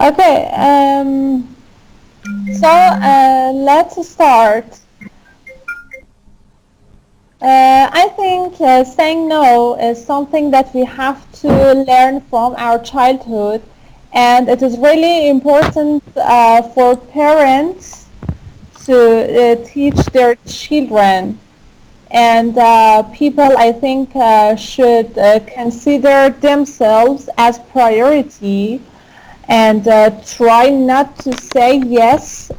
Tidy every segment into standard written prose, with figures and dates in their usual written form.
Okay, so let's start. I think saying no is something that we have to learn from our childhood, and it is really important for parents to teach their children. And people, I think, should consider themselves as priority and try not to say yes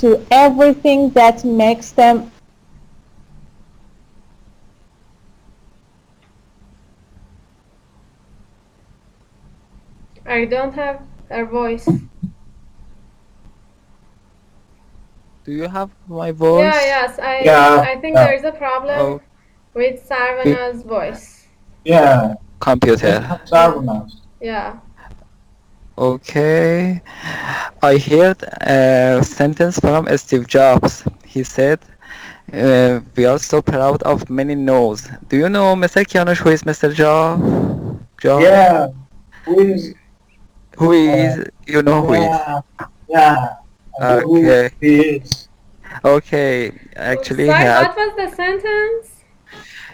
to everything that makes them. I don't have a voice. Do you have my voice? Yes. I think there is a problem with Sarvana's voice. Yeah. Computer. Sarvana. Yeah. Okay. I heard a sentence from Steve Jobs. He said, we are so proud of many no's. Do you know, Mr. Kianosh, who is Mr. Jobs? Yeah. Who is? You know who is? Yeah. Okay. Who he is. Okay. Actually, Sorry, what was the sentence?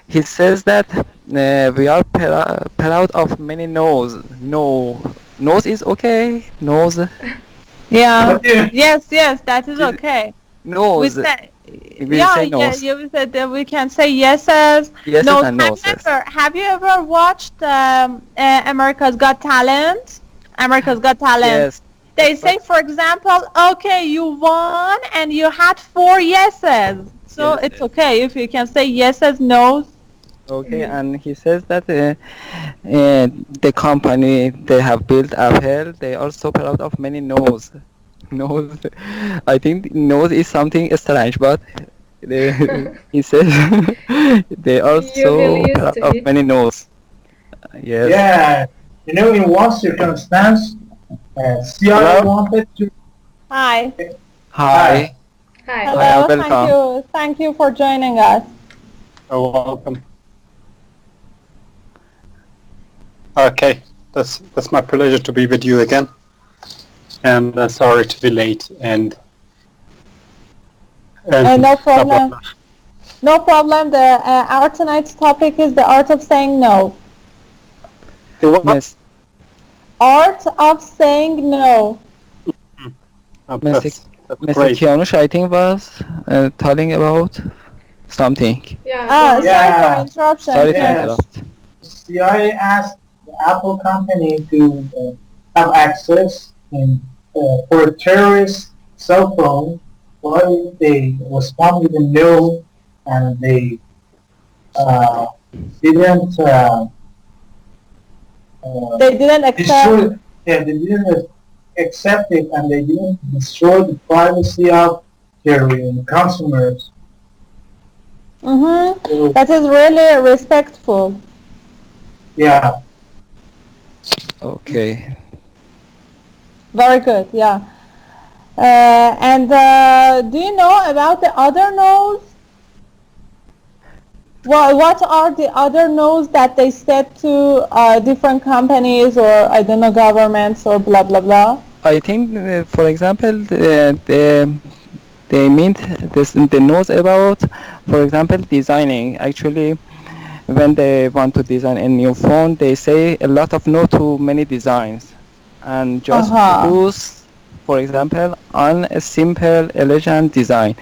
He says that we are proud of many no's. No's is okay. No's. Yeah. Yes, that is okay. No's. We say no's. Yeah, you said that we can say yeses. Yeses no's and no's. Have you ever watched America's Got Talent? America's Got Talent. Yes. They say, for example, okay, you won and you had 4 yeses. So it's okay if you can say yeses, no's. Okay, and he says that the company they have built Apple, they are so proud of many no's. No's. I think no's is something strange, but he says they are so proud of many no's. Yes. Yeah. You know, in one circumstance, CI wanted to... Hi. Hi. Hello, thank you for joining us. You're welcome. Okay, that's my pleasure to be with you again. And sorry to be late and no problem. No problem. Our tonight's topic is the art of saying no. The what? Yes. Art of saying no. Mr. Kianosh, I think, was telling about something. Yeah. Sorry for interruption. Sorry to interrupt. CI asked the Apple company to have access for a terrorist cell phone, but they responded with no, and they didn't accept. They didn't accept it, and they didn't destroy the privacy of their consumers. Mm-hmm. That is really respectful. Yeah. Okay. Very good. Yeah. And do you know about the other no's? Well, what are the other no's that they said to different companies or, I don't know, governments or blah, blah, blah? I think, for example, they meant the no's about, for example, designing. Actually, when they want to design a new phone, they say a lot of no to many designs. And just focus, for example, on a simple, elegant design.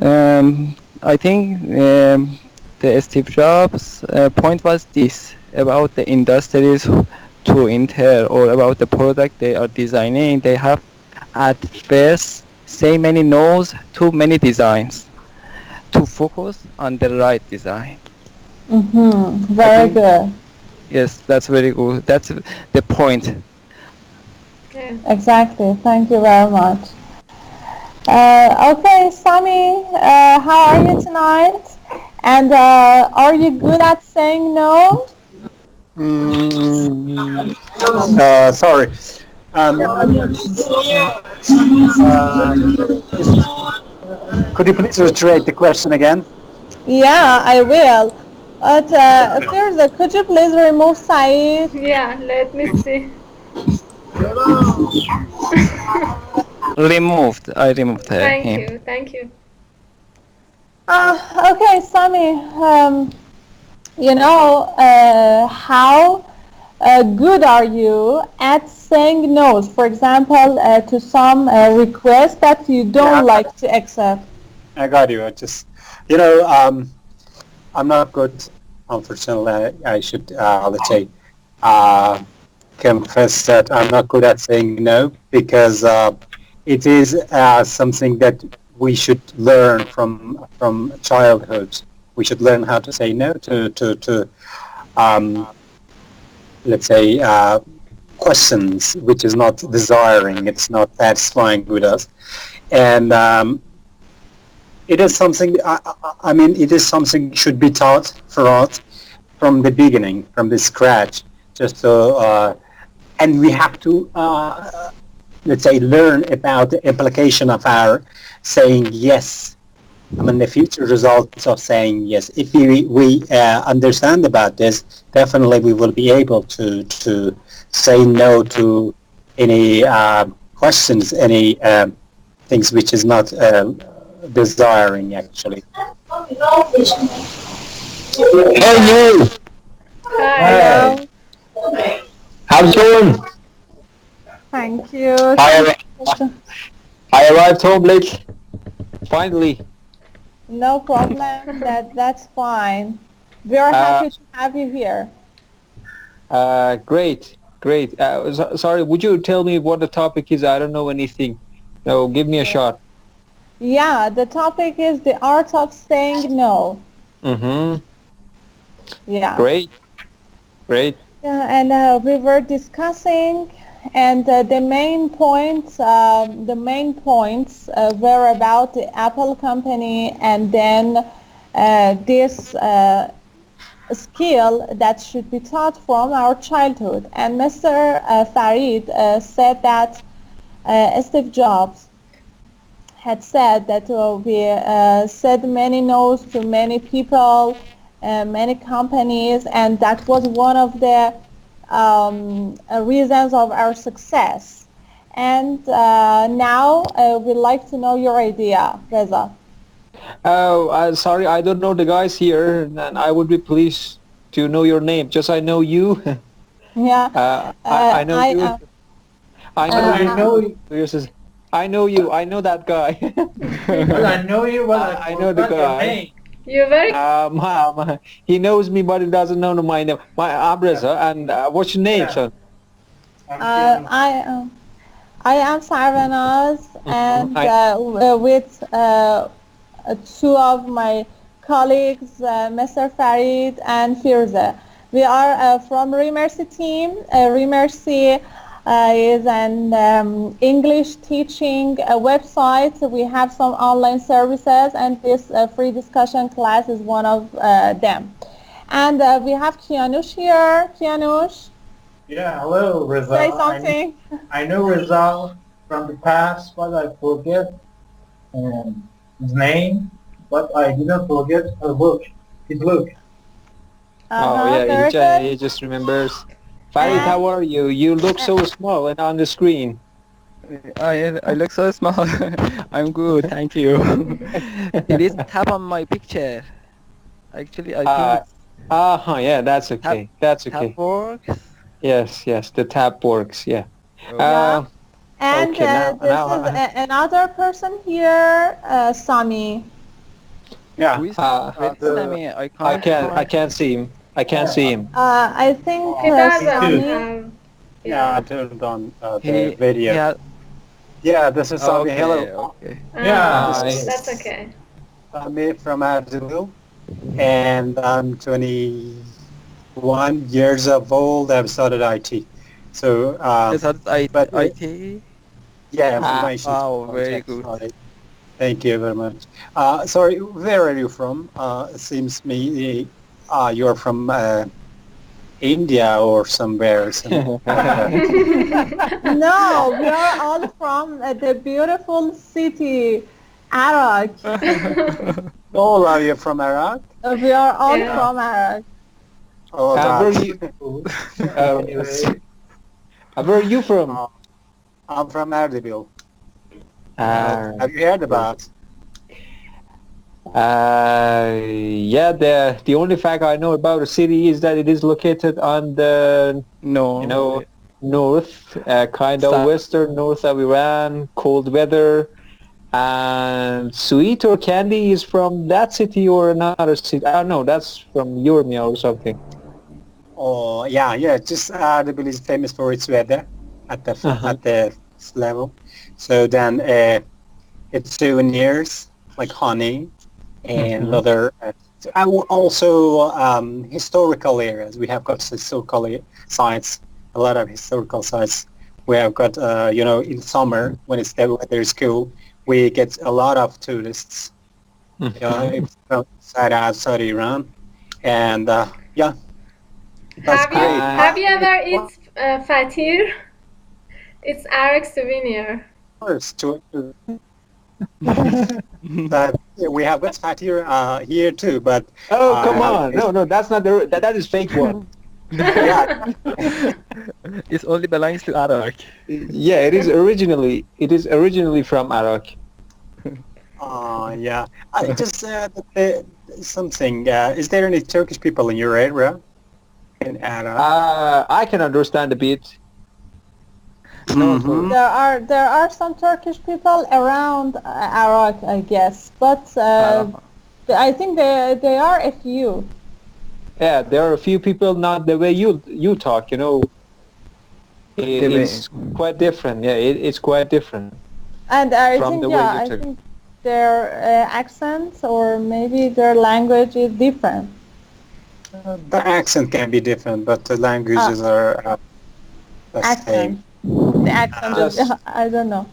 I think the Steve Jobs point was this about the industries to enter or about the product they are designing. They have at first say many no's to many designs to focus on the right design. Mm-hmm. Very good. Yes, that's very good. That's the point. Okay. Exactly. Thank you very much. Okay, Sami, how are you tonight? And are you good at saying no? Sorry. Could you please reiterate the question again? Yeah, I will. But Firza, could you please remove Saeed? Yeah, let me see. removed. I removed Thank him. you. Thank you. Okay, Sami. How good are you at saying no? For example, to some requests that you don't like to accept. I got you. I just, I'm not good, unfortunately. I should, let's say, confess that I'm not good at saying no, because it is something that we should learn from childhood. We should learn how to say no to let's say, questions which is not desiring, it's not satisfying with us. And it is something, I mean, it is something should be taught for us from the beginning, from the scratch, just so, and we have to, let's say, learn about the implication of our saying yes. I mean, the future results of saying yes. If we understand about this, definitely we will be able to say no to any questions, any things which is not desiring, actually. Hey, you! Hi. How's it going? Thank you. I arrived home late. Finally. No problem. That's fine. We are happy to have you here. Great. Sorry, would you tell me what the topic is? I don't know anything. No, give me a shot. Yeah, the topic is the art of saying no. Mm-hmm. Yeah. Great. Yeah, and we were discussing, and the main points were about the Apple company, and then this skill that should be taught from our childhood. And Mr. Farid said that Steve Jobs had said that we said many no's to many people, many companies, and that was one of the reasons of our success. And now we'd like to know your idea, Reza. Oh, sorry, I don't know the guys here, and I would be pleased to know your name. Just I know you. Yeah. I know you. I know you. I know that guy. Well, I know you, but I know the guy. You're very. He knows me, but he doesn't know my name. I'm Reza, and what's your name, son? I am Sarvanaz, and with two of my colleagues, Mr. Farid and Firza. We are from Remercy team. Remercy is an English teaching website. We have some online services, and this free discussion class is one of them. And we have Kianush here. Kianush? Yeah, hello, Reza. Say something. I know Reza from the past, but I forget his name, but I didn't forget his look. He just remembers. Farid, how are you? You look so small and on the screen. I look so small. I'm good, thank you. It is tap on my picture. Actually, I think yeah, that's okay. That's okay. Tap works? Yes, the tab works, yeah. And okay, this is another person here, Sami. Yeah. Sami, I can't see him. I can't see him. I think Sami. Yeah, I turned on the video. Yeah, this is Sami. Okay, Hello. okay. That's okay. Sami from Ardabil, and I'm 21 years of old. I've started IT. So, IT? Yeah, information. Oh, very good. Sorry. Thank you very much. Sorry, where are you from? It seems me you're from India or somewhere. No, we are all from the beautiful city, Iraq. All of you from Iraq? We are all from Iraq. Oh, where are you from? I'm from Ardabil. Have you heard about? Yeah, the only fact I know about the city is that it is located on the north, kind of western north of Iran, cold weather, and sweet or candy is from that city or another city. I don't know, that's from Urmia or something. Oh, yeah. Just Erbil is famous for its weather at the level. So then it's souvenirs like honey and other also historical areas. We have got historical sites, a lot of historical sites. We have got in summer when the weather is cool, we get a lot of tourists outside Iran, and that's great. Have you ever eaten fatir? It's Arab souvenir. First, we have got fatir here too, but come on, no, that's not that is fake one. Yeah. It only belongs to Iraq. Yeah, it is originally from Iraq. Yeah. I just something. Is there any Turkish people in your area? In Iraq? I can understand a bit. There are some Turkish people around Iraq, I guess, but I think they are a few. Yeah, there are a few people, not the way you talk, It's quite different. Yeah, it's quite different. And I think their accents or maybe their language is different. The accent can be different, but the languages are the same. The accent, I don't know.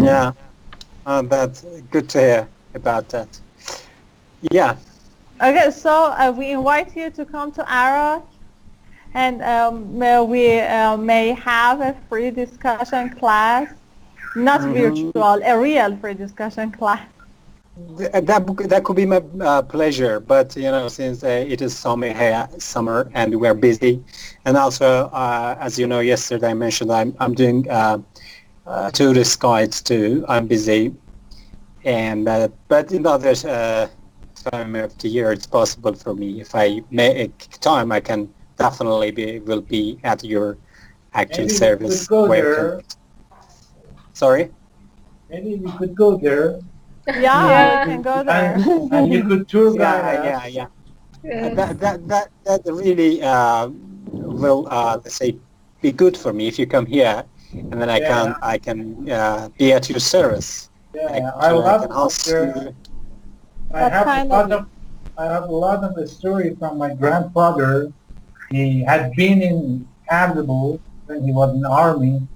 Yeah, that's good to hear about that. Yeah. Okay, so we invite you to come to Iraq, and we may have a free discussion class, not virtual, a real free discussion class. That could be my pleasure, but since it is summer and we're busy, and also as you know, yesterday I mentioned I'm doing tourist guides too. I'm busy, and but in other time of the year it's possible for me. If I make time, I can definitely will be at your actual Maybe service. We could go there. Sorry? Maybe we could go there. Yeah, we can go there. And you could tour guide us. Yeah. That really will let's say be good for me if you come here, and then I can be at your service. Yeah, I love there. I have a lot of the story from my grandfather. He had been in Kabul when he was in the army.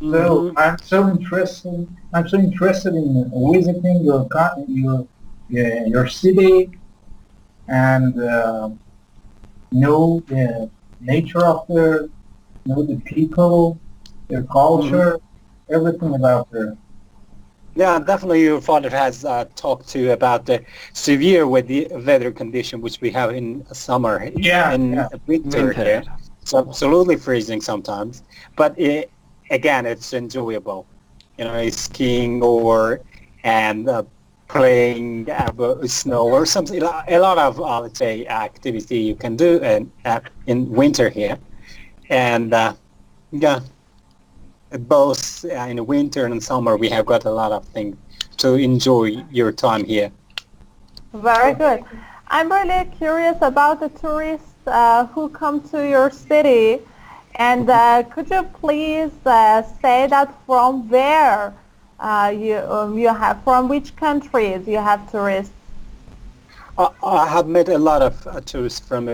So I'm so interested in visiting your city and know the nature of know the people, their culture, everything about there. Yeah, definitely your father has talked to you about the severe weather condition which we have in summer, winter here. It's absolutely freezing sometimes, but again, it's enjoyable. Skiing and playing snow or something. A lot of let's say activity you can do in winter here, and both in winter and summer we have got a lot of things to enjoy your time here. Very good. I'm really curious about the tourists who come to your city, and could you please say that from where you have, from which countries you have tourists? I have met a lot of tourists from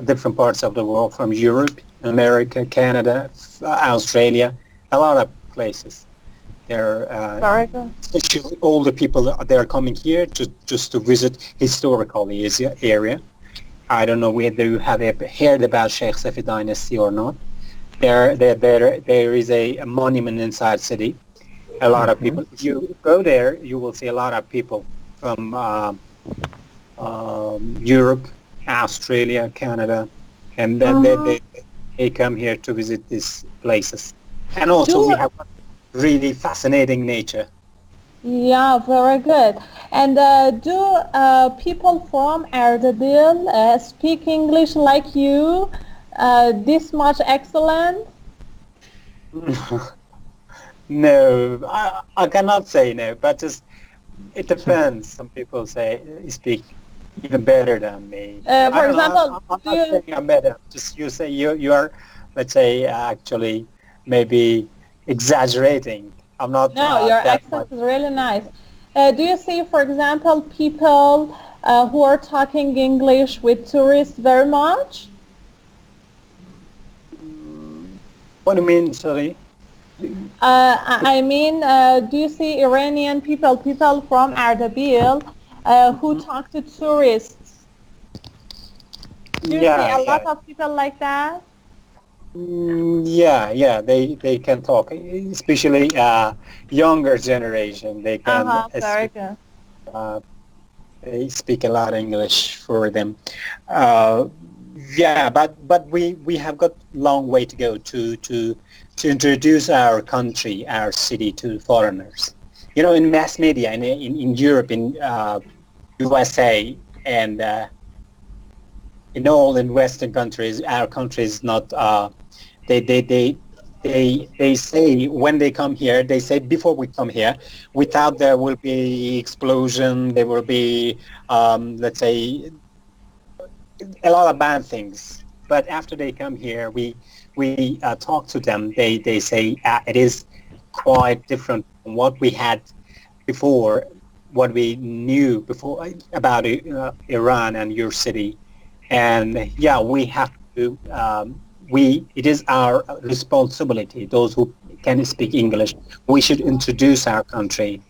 different parts of the world, from Europe, America, Canada, Australia. A lot of places. They're especially older people. They are coming here just to visit historical area. I don't know whether you have heard about Sheikh Safi dynasty or not. There is a monument inside city. A lot of people. If you go there, you will see a lot of people from Europe, Australia, Canada, and then they come here to visit these places. And also we have really fascinating nature. Yeah, very good. And do people from Ardabil speak English like you, this much excellent? No, I cannot say no, but just it depends. Some people say speak even better than me. For example, I'm not saying I'm better. Just you say you are, let's say, actually maybe exaggerating. I'm not. No, your that accent much. is really nice. Do you see, for example, people who are talking English with tourists very much? What do you mean? Sorry. I mean, do you see Iranian people from Ardabil who talk to tourists? Do you see a lot of people like that? Yeah, they can talk, especially younger generation. They can very good. They speak a lot of English for them. Yeah, but we have got long way to go to introduce our country, our city to foreigners. You know, in mass media, in Europe, in USA, and in all in Western countries, our country is not. They say when they come here, they say before we come here, we thought there will be explosion, there will be, let's say, a lot of bad things. But after they come here, we talk to them. They say it is quite different from what we had before, what we knew before about Iran and your city. And yeah, we have to. It is our responsibility, those who can speak English, we should introduce our country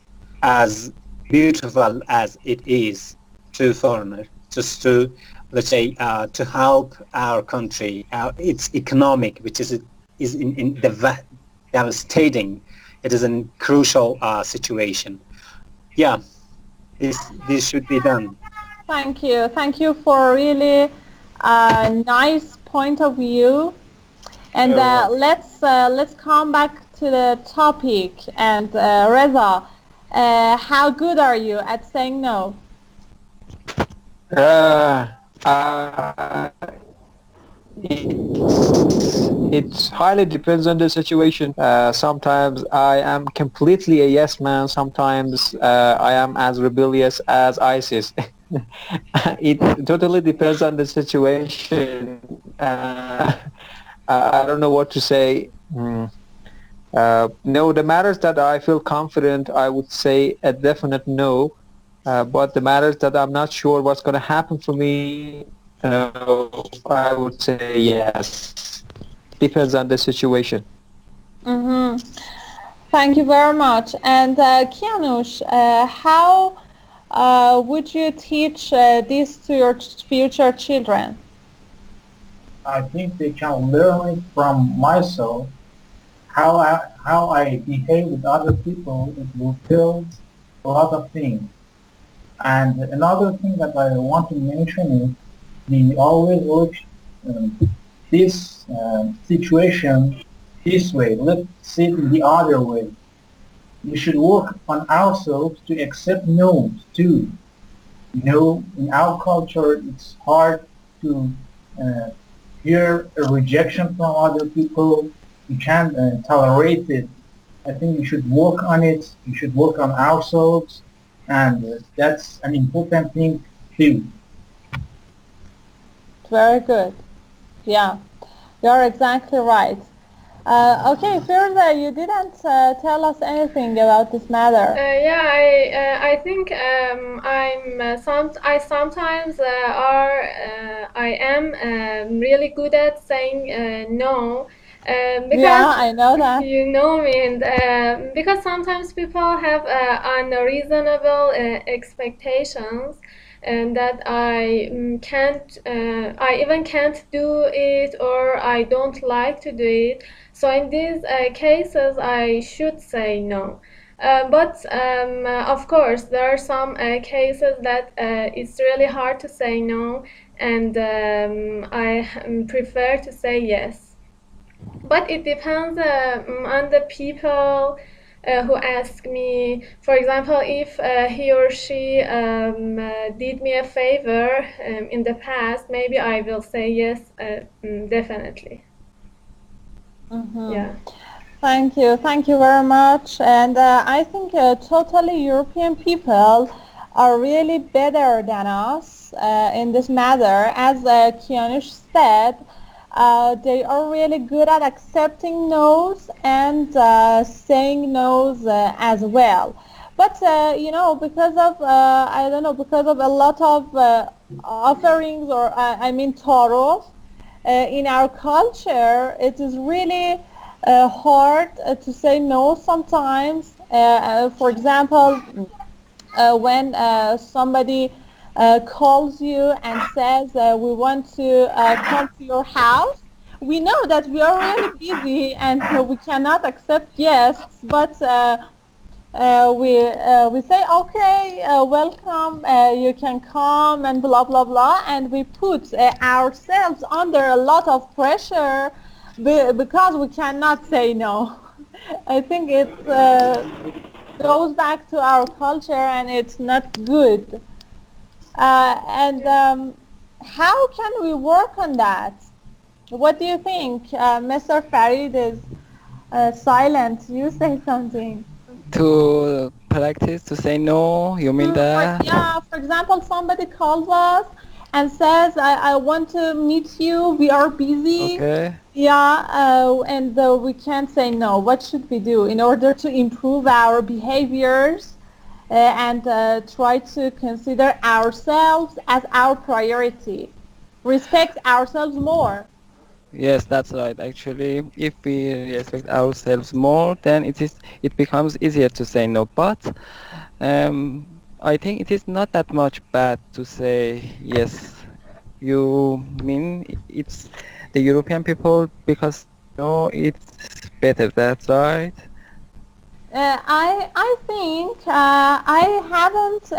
as beautiful as it is to foreigners, just to, let's say, to help our country, its economic, which is in devastating. It is a crucial situation. Yeah, this should be done. Thank you for really nice point of view. And let's come back to the topic. And Reza, how good are you at saying no? It highly depends on the situation. Sometimes I am completely a yes man. Sometimes I am as rebellious as ISIS. It totally depends on the situation. I don't know what to say. No, the matters that I feel confident, I would say a definite no. But the matters that I'm not sure what's going to happen for me, I would say yes. Depends on the situation. Mm-hmm. Thank you very much. And Kianush, how would you teach this to your future children? I think they can learn it from myself. How I behave with other people, it will tell a lot of things. And another thing that I want to mention is we always look this situation this way. Let's see it the other way. We should work on ourselves to accept no's too. You know, in our culture, it's hard to hear a rejection from other people. You can't tolerate it. I think we should work on it. We should work on ourselves, and that's an important thing too. Very good. Yeah, you're exactly right. Okay, Firza, you didn't tell us anything about this matter. I think I sometimes I am really good at saying no. Because yeah, I know that. You know me, and because sometimes people have unreasonable expectations, and that I even can't do it, or I don't like to do it. So in these cases, I should say no. But of course, there are some cases that it's really hard to say no, and I prefer to say yes. But it depends on the people, who ask me, for example, if he or she did me a favor in the past, maybe I will say yes, definitely. Yeah. Thank you very much. And I think totally European people are really better than us in this matter. As Kianush said, they are really good at accepting no's and saying no's as well. But you know, because of I don't know, because of a lot of offerings or I mean tarof in our culture, it is really hard to say no sometimes. For example, when somebody calls you and says we want to come to your house, we know that we are really busy and we cannot accept guests, but we say okay, welcome, you can come and blah blah blah, and we put ourselves under a lot of pressure because we cannot say no. I think it goes back to our culture and it's not good. How can we work on that? What do you think? Mr. Farid is silent. You say something. To practice to say no, you mean that? For example, somebody calls us and says, I want to meet you, we are busy. Okay. And we can't say no. What should we do in order to improve our behaviors and try to consider ourselves as our priority? Respect ourselves more. Yes, that's right. Actually, if we respect ourselves more, then it becomes easier to say no. But I think it is not that much bad to say yes. You mean it's the European people because no, it's better. That's right. I think I haven't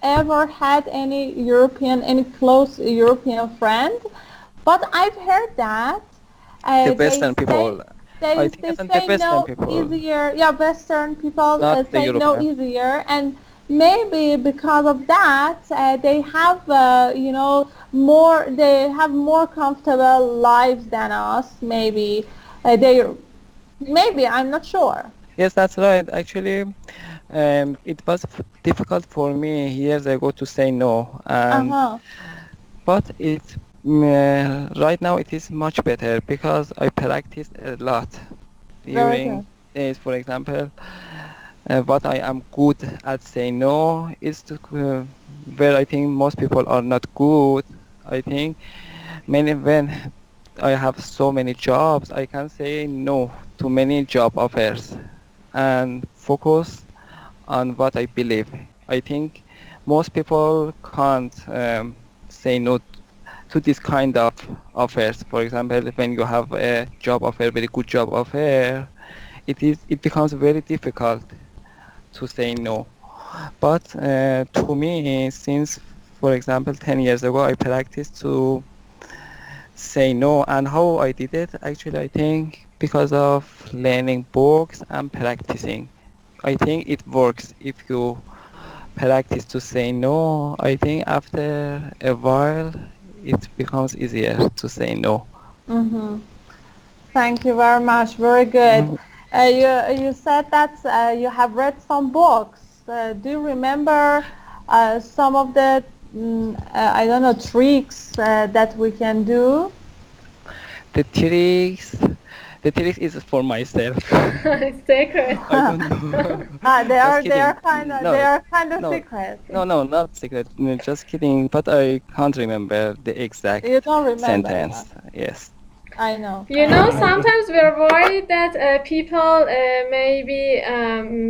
ever had any close European friend, but I've heard that The Western people. I think they it's the say Western no people, easier. Yeah, Western people not the say no European. easier, and maybe because of that they have you know they have more comfortable lives than us. Maybe I'm not sure. Yes, that's right. Actually, it was difficult for me years ago to say no, and but right now it is much better because I practiced a lot Very during good. days. For example, what I am good at saying no is where I think most people are not good. I think when I have so many jobs, I can say no to many job offers and focus on what I believe. I think most people can't say no to this kind of offers. For example, when you have a job offer, very good job offer, it becomes very difficult to say no. But to me, since, for example, 10 years ago, I practiced to say no. And how I did it, actually, I think because of learning books and practicing. I think it works if you practice to say no. I think after a while, it becomes easier to say no. Thank you very much. Very good. You said that you have read some books. Do you remember some of the I don't know tricks that we can do? The tricks, the tricks is for myself. It's secret. I don't know. They Just are kidding. kind of No, secret. no, not secret. No, just kidding. But I can't remember the exact You don't remember, yeah. sentence. Yes. I know. You know, sometimes we're worried that people maybe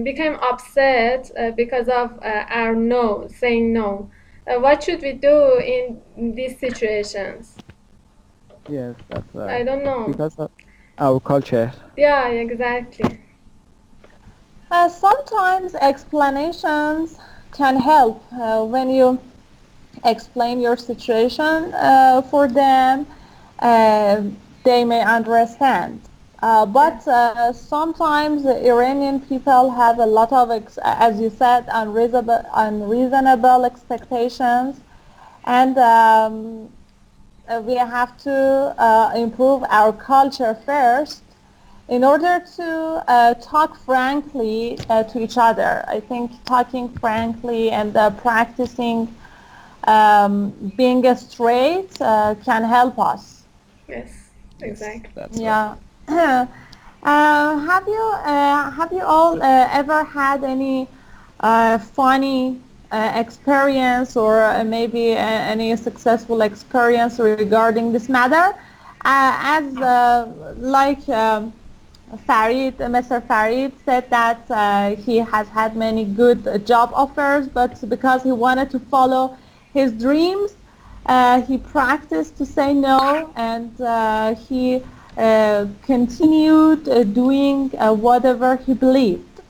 become upset because of our no, saying no. What should we do in these situations? Yes, that's right. I don't know. Because of our culture. Yeah, exactly. Sometimes explanations can help when you explain your situation for them. They may understand. But sometimes the Iranian people have a lot of, as you said, unreasonable expectations, and we have to improve our culture first in order to talk frankly to each other. I think talking frankly and practicing being straight can help us. Yes, exactly. That's Yeah. Have you all ever had any funny experience or maybe any successful experience regarding this matter? As Mr. Farid said that he has had many good job offers, but because he wanted to follow his dreams, he practiced to say no, and he continued doing whatever he believed.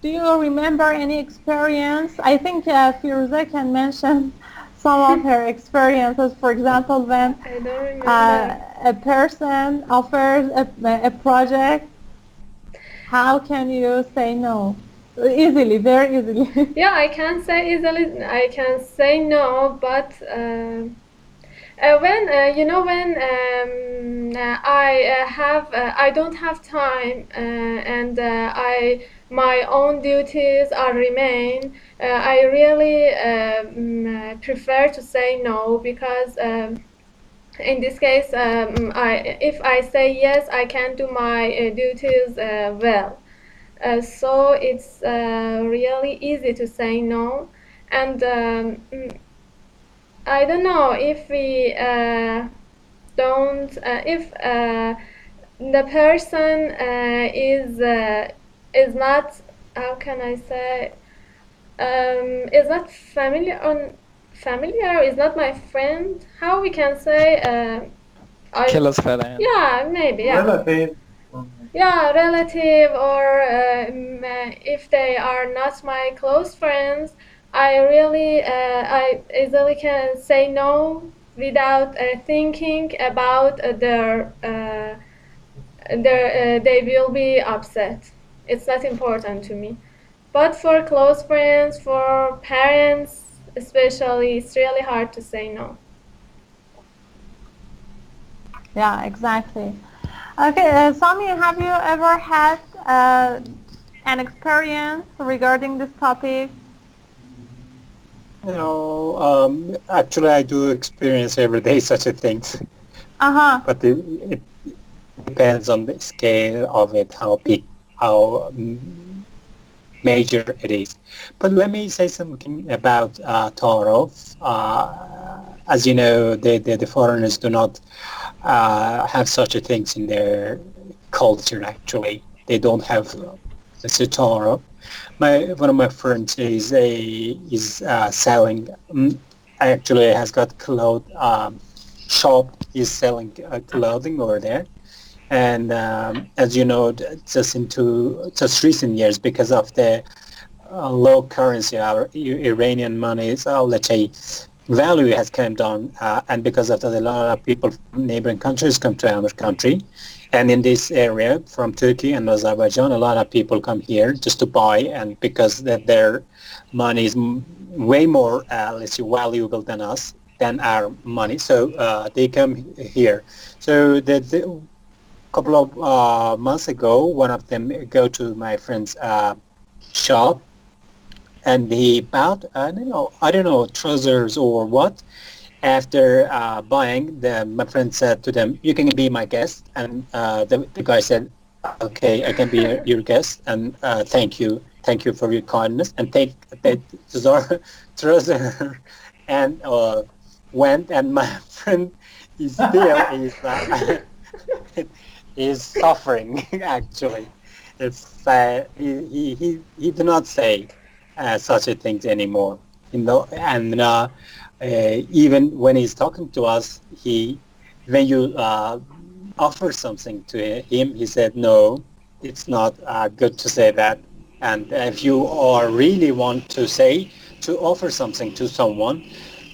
Do you remember any experience? I think Firuze can mention some of her experiences. For example, when I don't remember. a person offers a project, how can you say no? Easily, very easily. Yeah, I can say easily. I can say no, but when I don't have time and my own duties are remain. I really prefer to say no because. In this case, if I say yes, I can do my duties well. So it's really easy to say no, and I don't know if we don't if the person is not, how can I say, is not familiar, is not my friend. How we can say Close friend. yeah, maybe, yeah. Relative. Yeah, relative, or if they are not my close friends, I easily can say no without thinking about they will be upset. It's not important to me. But for close friends, for parents especially, it's really hard to say no. Yeah, exactly. Okay, Sami, have you ever had an experience regarding this topic? Actually, I do experience every day such a things, but it depends on the scale of it, how big, how major it is. But let me say something about Taaruf. As you know, the foreigners do not have such a things in their culture. Actually, they don't have let's say Taaruf. One of my friends is selling. Actually, has got clothes shop. Is selling clothing over there. And as you know, just recent years, because of the low currency, our Iranian money is, let's say, value has come down, and because of that, a lot of people from neighboring countries come to our country. And in this area, from Turkey and Azerbaijan, a lot of people come here just to buy, and because that their money is way more, let's say, valuable than us, than our money, so they come here. So the couple of months ago, one of them go to my friend's shop, and he bought I don't know trousers or what. After buying, my friend said to them, "You can be my guest," and the guy said, "Okay, I can be your guest, and thank you for your kindness," and take the trouser and went. And my friend is is suffering. Actually, it's he do not say such a things anymore. And even when he's talking to us, when you offer something to him, he said, "No, it's not good to say that." And if you are really want to offer something to someone,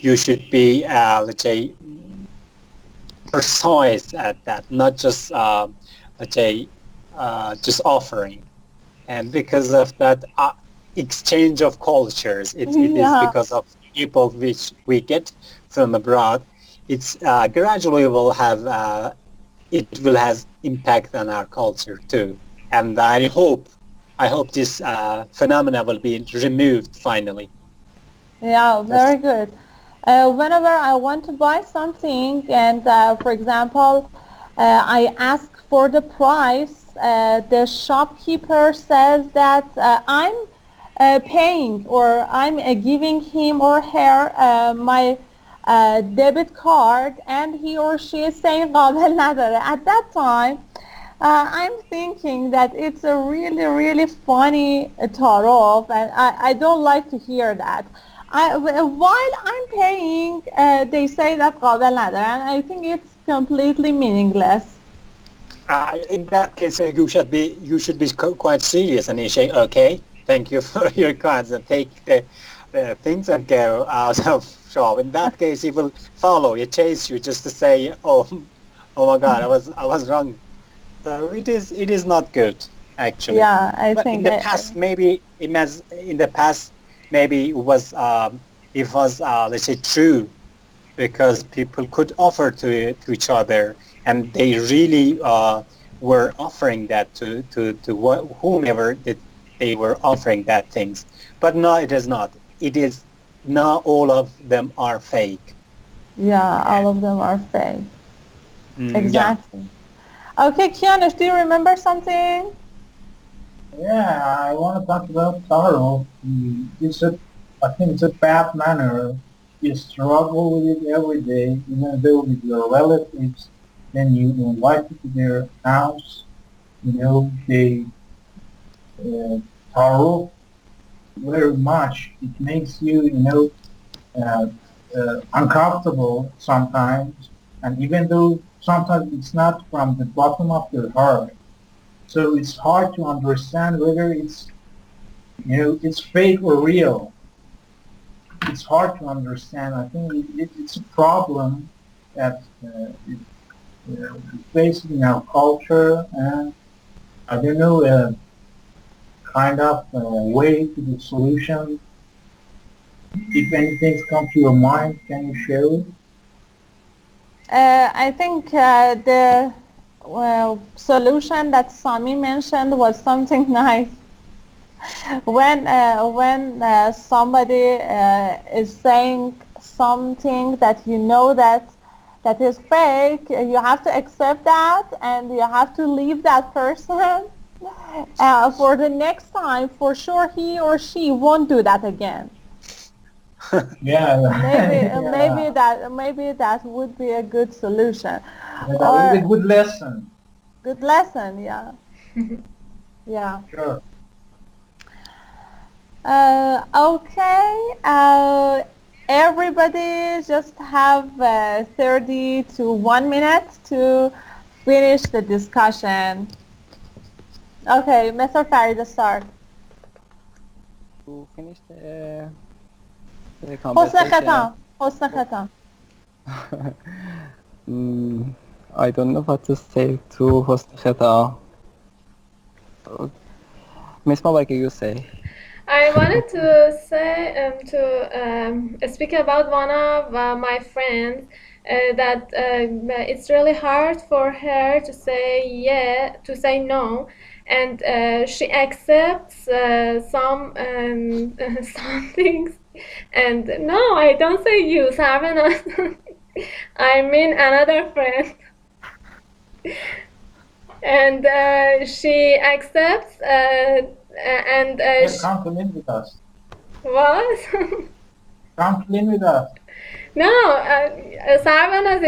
you should be, let's say, precise at that, not just let's say just offering. And because of that exchange of cultures, it is because of people which we get from abroad. It's gradually will have it will have impact on our culture too. And I hope this phenomena will be removed finally. Yeah, very good. Whenever I want to buy something and for example I ask for the price, the shopkeeper says that I'm paying, or I'm giving him or her my debit card, and he or she is saying قابل نداره. At that time I'm thinking that it's a really funny تعارف, and I don't like to hear that. While I'm paying, they say that قابل نداره, and I think it's completely meaningless. In that case, you should be quite serious and you say, okay, thank you for your cards, and take the things and go out of shop. In that case, he will follow you, chase you, just to say, oh my God, I was wrong. So it is not good, actually. Yeah, I but think in the past, maybe it was let's say true, because people could offer to each other, and they really were offering that to whomever that they were offering that things. But no, it is not. It is not all of them are fake. Yeah, all of them are fake. Exactly. Yeah. Okay, Kianish, do you remember something? Yeah, I want to talk about sorrow. I think it's a bad manner. You struggle with it every day, even though with your relatives. Then you invite them to their house. They sorrow very much. It makes you, uncomfortable sometimes. And even though sometimes it's not from the bottom of your heart, so it's hard to understand whether it's fake or real. It's hard to understand. I think it's a problem that we face in our culture, and I don't know a kind of way to the solution. If anything's come to your mind, can you share it? I think the solution that Sami mentioned was something nice. When somebody is saying something that you know that is fake, you have to accept that, and you have to leave that person. For the next time, for sure he or she won't do that again. Yeah. Maybe that would be a good solution. That would be a good lesson. Good lesson, yeah. Yeah. Sure. Okay. Everybody just have 30 to 1 minute to finish the discussion. Okay, Mr. Farid, start. To finish the conversation. حسن ختام. I don't know what to say to حسن ختام. Miss Mabake, you say. I wanted to say speak about one of my friends that it's really hard for her to say no, and she accepts some some things. And no, I don't say you, Sarvana. I mean another friend. And she accepts and Come to live with us. what? Come to live with us. No, Sarvanas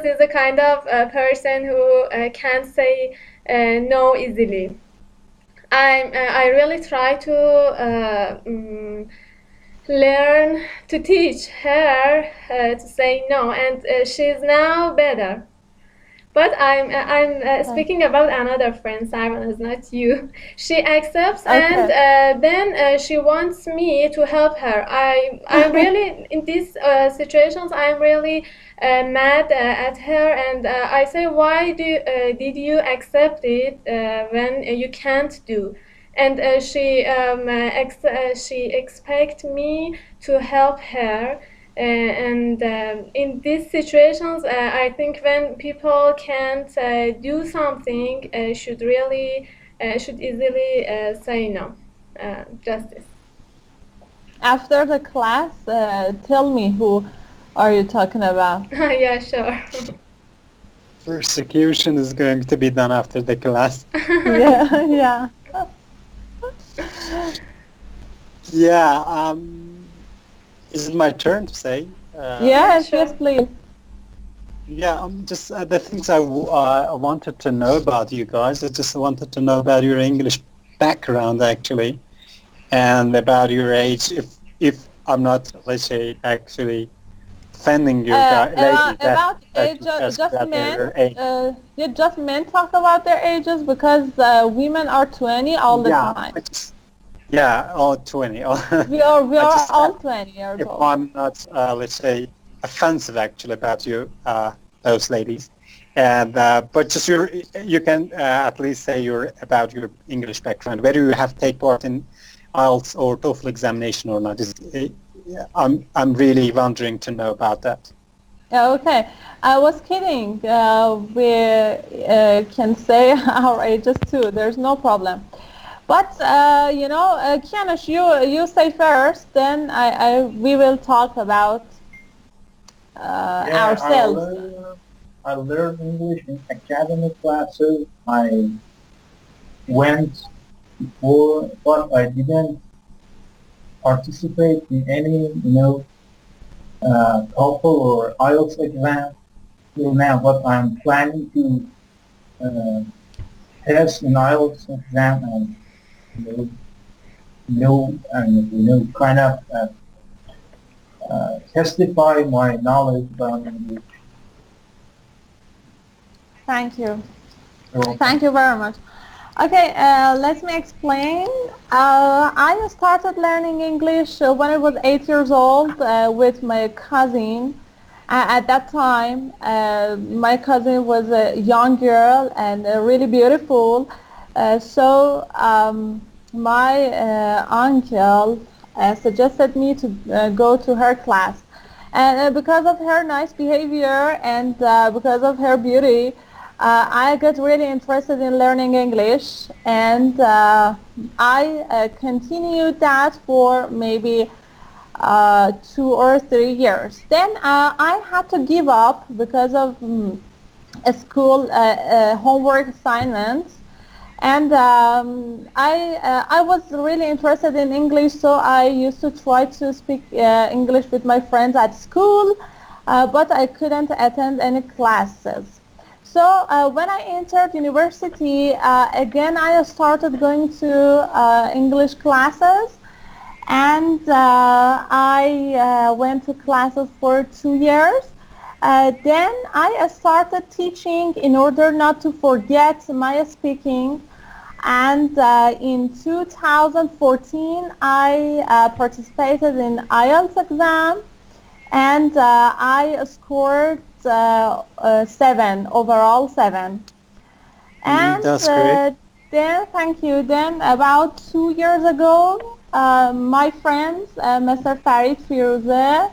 is a kind of person who can't say no easily. I really try to learn to teach her to say no, and she's now better. but I'm speaking about another friend. Simon is not you. She accepts, and then she wants me to help her. I'm really in these situations. I'm really mad at her, and I say, why did you accept it when you can't do? And she expect me to help her. And in these situations, I think when people can't do something, should easily say no. Justice. After the class, tell me who are you talking about? Yeah, sure. Persecution is going to be done after the class. Yeah. Yeah. Is it my turn to say? Yes, sure. yes, please. Yeah, just the things I wanted to know about you guys. I just wanted to know about your English background, actually, and about your age. If I'm not, let's say, actually offending you ladies, About that age, you ask just about men. your age. Just men talk about their ages because women are 20 all the time. All 20. We are all 20 years if old. I'm not, let's say, offensive actually about you, those ladies, and but just you can at least say about your English background, whether you have take part in IELTS or TOEFL examination or not. I'm really wondering to know about that. Okay, I was kidding. We can say our ages too. There's no problem. But Kianish, you say first, then we will talk about ourselves. I learned English in academic classes. I went before, but I didn't participate in any, TOEFL or IELTS exam till now. But I'm planning to test an IELTS exam and kind of testify my knowledge about English. Thank you. You're welcome. Thank you very much. Okay, let me explain. I started learning English when I was 8 years old with my cousin. At that time, my cousin was a young girl and really beautiful. So my uncle suggested me to go to her class. And because of her nice behavior and because of her beauty, I got really interested in learning English, and I continued that for maybe 2 or 3 years. Then I had to give up because of a school homework assignments, and I was really interested in English, so I used to try to speak English with my friends at school, but I couldn't attend any classes. So when I entered university, again I started going to English classes, and I went to classes for 2 years. Then I started teaching in order not to forget my speaking, and in 2014 I participated in IELTS exam, and I scored 7, overall 7. And That's great. then, thank you. Then about 2 years ago, my friends, Mr. Farid Firuze,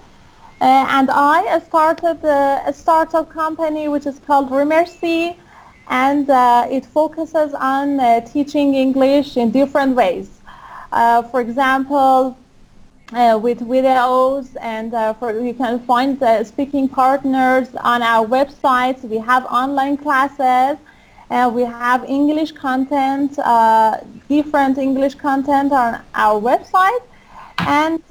and I started a startup company which is called Remercy, and it focuses on teaching English in different ways. For example, with videos, and you can find speaking partners on our website. We have online classes, we have English content, different English content on our website, and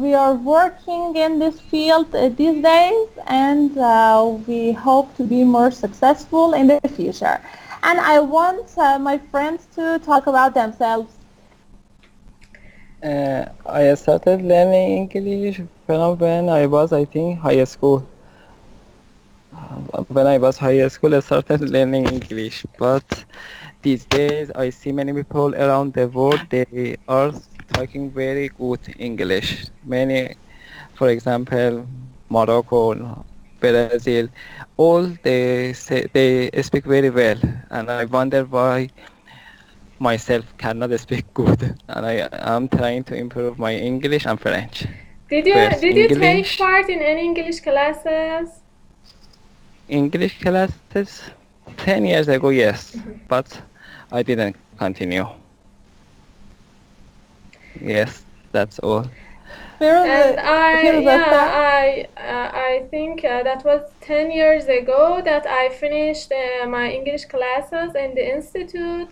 we are working in this field these days, and we hope to be more successful in the future. And I want my friends to talk about themselves. I started learning English from when I was, I think, high school. when I was high school, I started learning English. But these days, I see many people around the world. They are talking very good English. Many, for example, Morocco, Brazil, all they say they speak very well, and I wonder why myself cannot speak good. And I am trying to improve my English and French. First, Did you take English. part in any English classes? English classes 10 years ago, yes, but I didn't continue. Yes, that's all. And I think that was 10 years ago that I finished my English classes in the institute.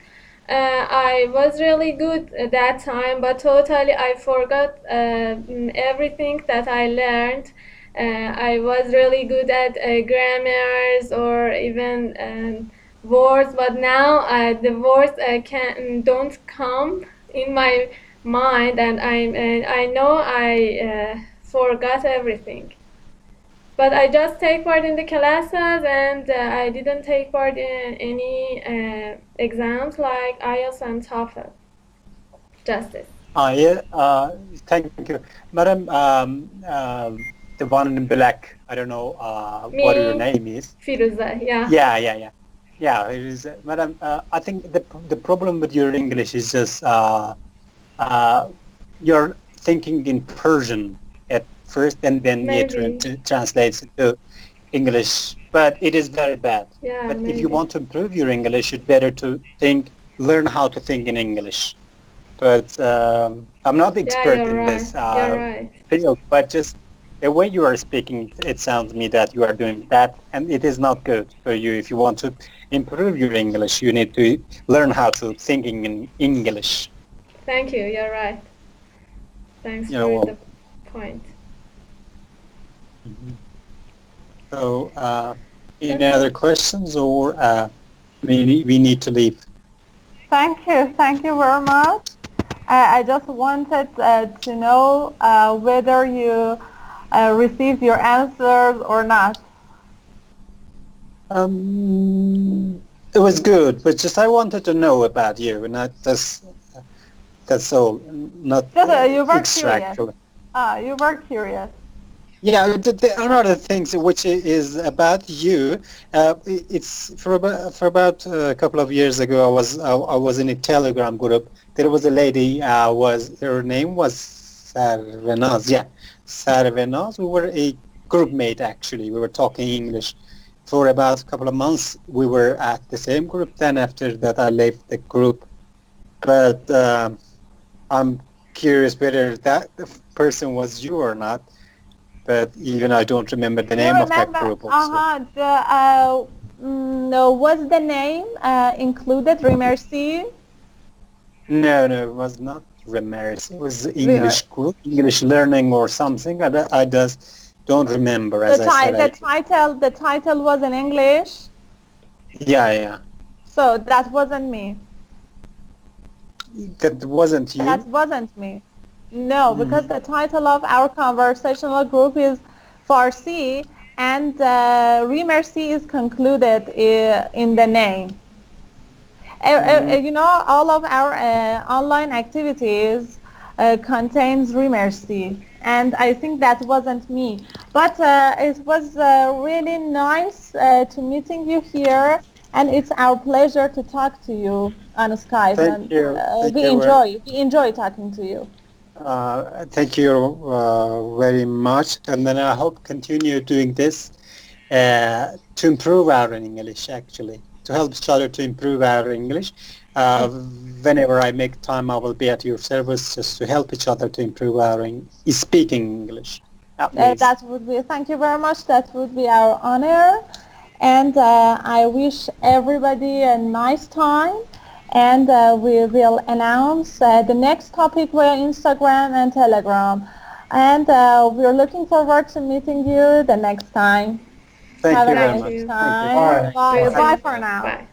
I was really good at that time, but totally I forgot everything that I learned. I was really good at grammars or even words, but now the words don't come in my mind, and I know I forgot everything. But I just take part in the classes, and I didn't take part in any exams like IELTS and TOEFL. Just this. Thank you. Madam, the one in black, I don't know what your name is. Firuza, yeah. Yeah, it is. Madam, I think the problem with your English is just you're thinking in Persian at first, and then it translates into English, but it is very bad. Yeah, but maybe. If you want to improve your English, it's better to learn how to think in English. But I'm not expert in this field, but just the way you are speaking, it sounds to me that you are doing that, and it is not good for you. If you want to improve your English, you need to learn how to thinking in English. Thank you. You're right. Thanks for the point. Mm-hmm. So, any other questions, or we need to leave? Thank you very much. I just wanted to know whether you received your answers or not. It was good, but just I wanted to know about you, and that's all. Not you were extract. You were curious. Yeah, another thing which is about you. It's for about a couple of years ago. I was in a Telegram group. There was a lady. Her name was Sarvenaz. Yeah, Sarvenaz. We were a group mate actually. We were talking English for about a couple of months. We were at the same group. Then after that, I left the group. But I'm curious whether that person was you or not. But even I don't remember the name of that group also. Was the name included Remercie? No, it was not Remercie. It was English group, English learning or something. I just don't remember. The title was in English? Yeah. So that wasn't me. That wasn't you? That wasn't me. No, because the title of our conversational group is Farsi, and Remercie is concluded in the name. All of our online activities contains Remercie, and I think that wasn't me. But it was really nice to meeting you here, and it's our pleasure to talk to you on Skype. Thank you. We enjoy talking to you. Thank you very much, and then I hope continue doing this to improve our English, actually, to help each other to improve our English. Whenever I make time, I will be at your service just to help each other to improve our speaking English. That would be, thank you very much. That would be our honor, and I wish everybody a nice time. And we will announce the next topic via Instagram and Telegram. And we're looking forward to meeting you the next time. Thank Have you a very nice much. time. Bye. Bye for now. Bye.